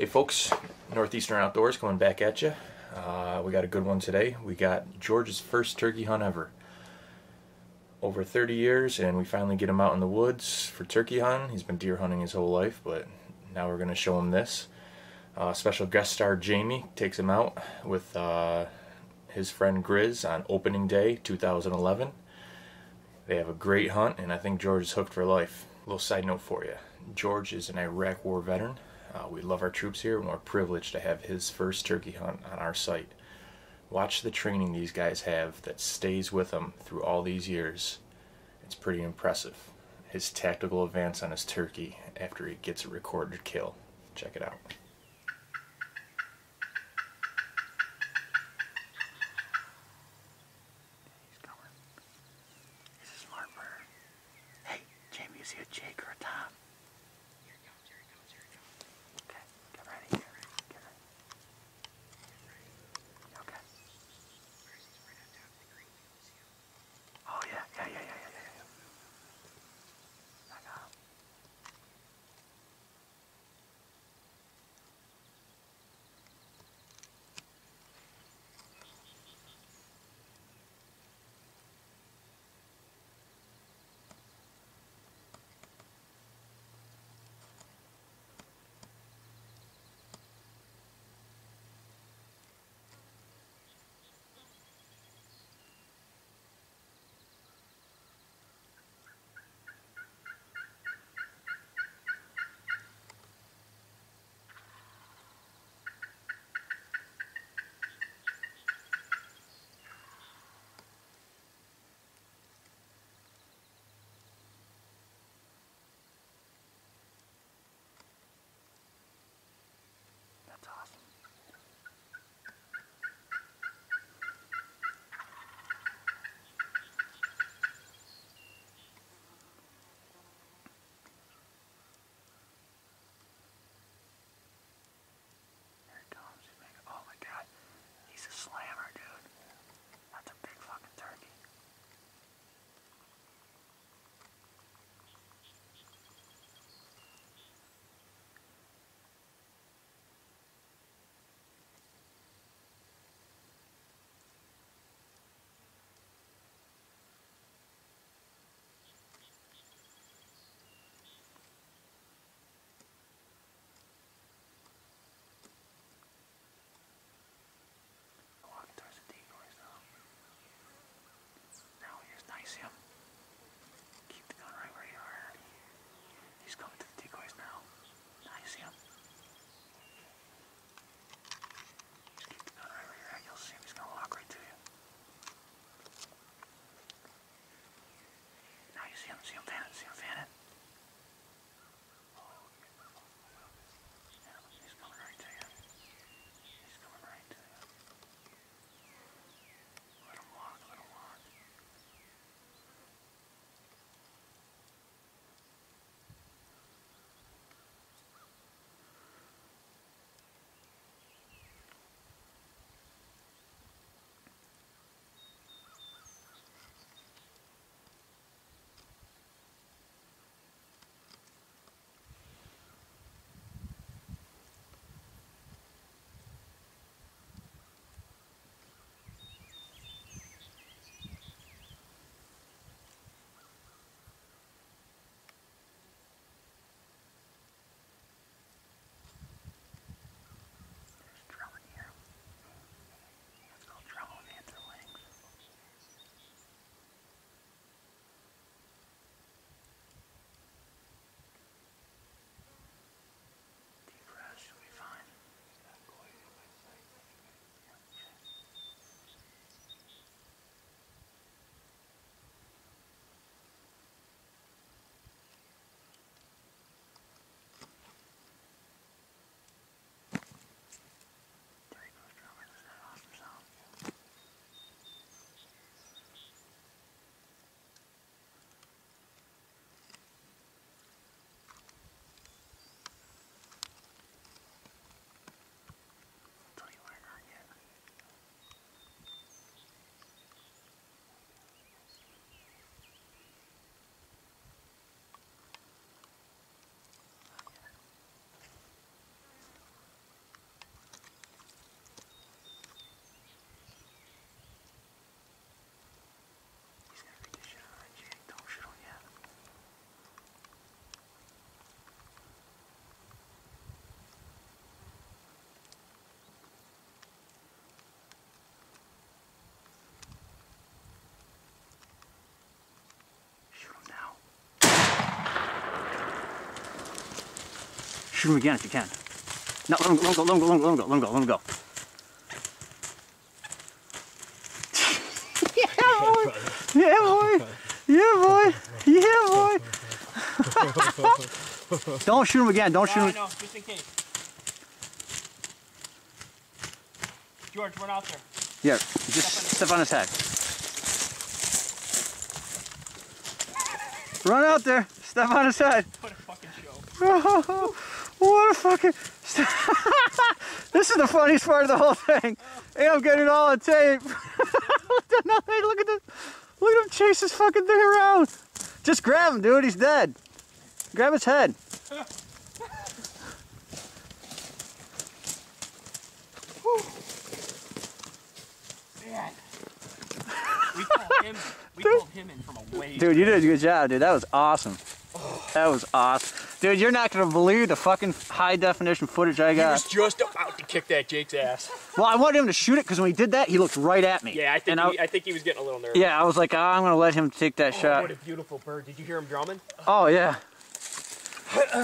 Hey folks, Northeastern Outdoors coming back at you. We got a good one today. We got George's first turkey hunt ever. Over 30 years, and we finally get him out in the woods for turkey hunting. He's been deer hunting his whole life, but now we're going to show him this. Special guest star Jamie takes him out with his friend Grizz on opening day 2011. They have a great hunt, and I think George is hooked for life. A little side note for you. George is an Iraq War veteran. We love our troops here, and we're privileged to have his first turkey hunt on our site. Watch the training these guys have that stays with them through all these years. It's pretty impressive. His tactical advance on his turkey after he gets a recorded kill. Check it out. He's going. He's a smart bird. Hey, Jamie, you see a Jake or a Tom? Here he comes, here he comes, here he comes. Okay, get ready, get ready, get ready. Okay. Oh yeah, yeah. I got him. Shoot him again if you can. No, let him go, let him go, let him go, let him go, let him go, let him go. Yeah, boy. Yeah, boy. Yeah, boy. Don't shoot him again. Don't shoot him. No, just in case. George, run out there. Yeah, just step on his head. Run out there. Step on his head. What a fucking show. What a fucking... This is the funniest part of the whole thing. Hey, I'm getting it all on tape. Look at this. Look at him chase this fucking thing around. Just grab him, dude. He's dead. Grab his head. Man. We called him in from a ways. Dude, you did a good job, dude. That was awesome. That was awesome. Dude, you're not going to believe the fucking high definition footage I He got. was just about to kick that Jake's ass. Well, I wanted him to shoot it because when he did that, he looked right at me. Yeah, I think he was getting a little nervous. Yeah, I was like, oh, I'm going to let him take that shot. What a beautiful bird. Did you hear him drumming? Oh, yeah. Guys.